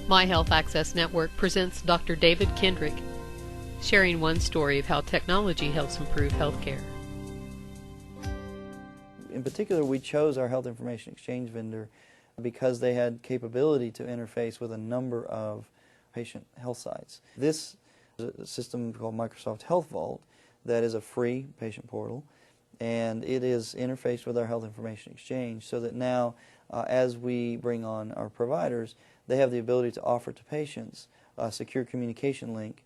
MyHealth Access Network presents Dr. David Kendrick, sharing one story of how technology helps improve healthcare. In particular, we chose our health information exchange vendor because they had capability to interface with a number of patient health sites. This is a system called Microsoft Health Vault that is a free patient portal, and it is interfaced with our health information exchange so that now, as we bring on our providers, they have the ability to offer to patients a secure communication link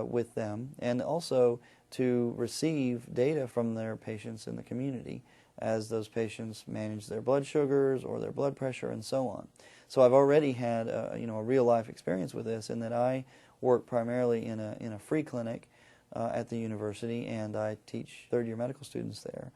with them, and also to receive data from their patients in the community as those patients manage their blood sugars or their blood pressure and so on. So I've already had a real life experience with this, in that I work primarily in a free clinic at the university, and I teach third-year medical students there.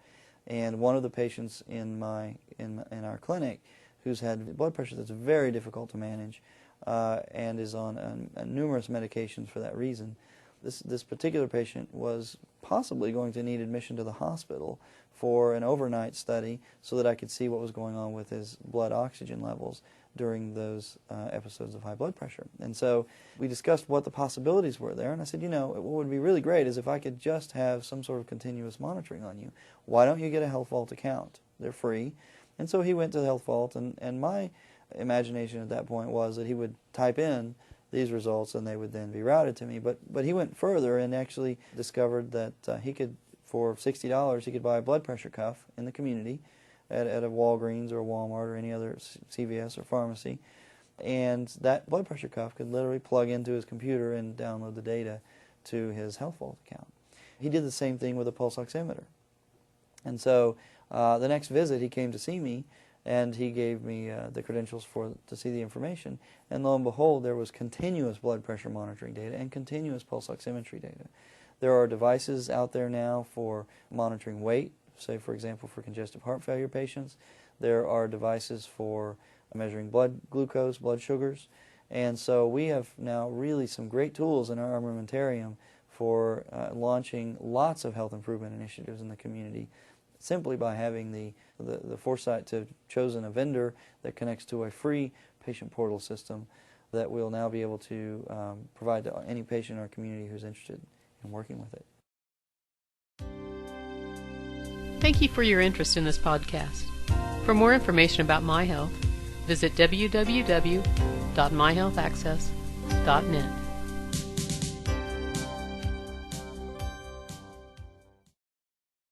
And one of the patients in our clinic, who's had blood pressure that's very difficult to manage and is on numerous medications for that reason, this particular patient was possibly going to need admission to the hospital for an overnight study so that I could see what was going on with his blood oxygen levels during those episodes of high blood pressure. And so we discussed what the possibilities were there, and I said, what would be really great is if I could just have some sort of continuous monitoring on you. Why don't you get a Health Vault account? They're free. And so he went to the Health Vault, and my imagination at that point was that he would type in these results and they would then be routed to me. But he went further and actually discovered that he could, for $60, he could buy a blood pressure cuff in the community at a Walgreens or a Walmart or any other CVS or pharmacy. And that blood pressure cuff could literally plug into his computer and download the data to his Health Vault account. He did the same thing with a pulse oximeter. And so the next visit he came to see me, and he gave me the credentials to see the information. And lo and behold, there was continuous blood pressure monitoring data and continuous pulse oximetry data. There are devices out there now for monitoring weight, say for example for congestive heart failure patients. There are devices for measuring blood glucose, blood sugars. And so we have now really some great tools in our armamentarium for launching lots of health improvement initiatives in the community, simply by having the foresight to have chosen a vendor that connects to a free patient portal system that we'll now be able to provide to any patient in our community who's interested in working with it. Thank you for your interest in this podcast. For more information about MyHealth, visit www.myhealthaccess.net.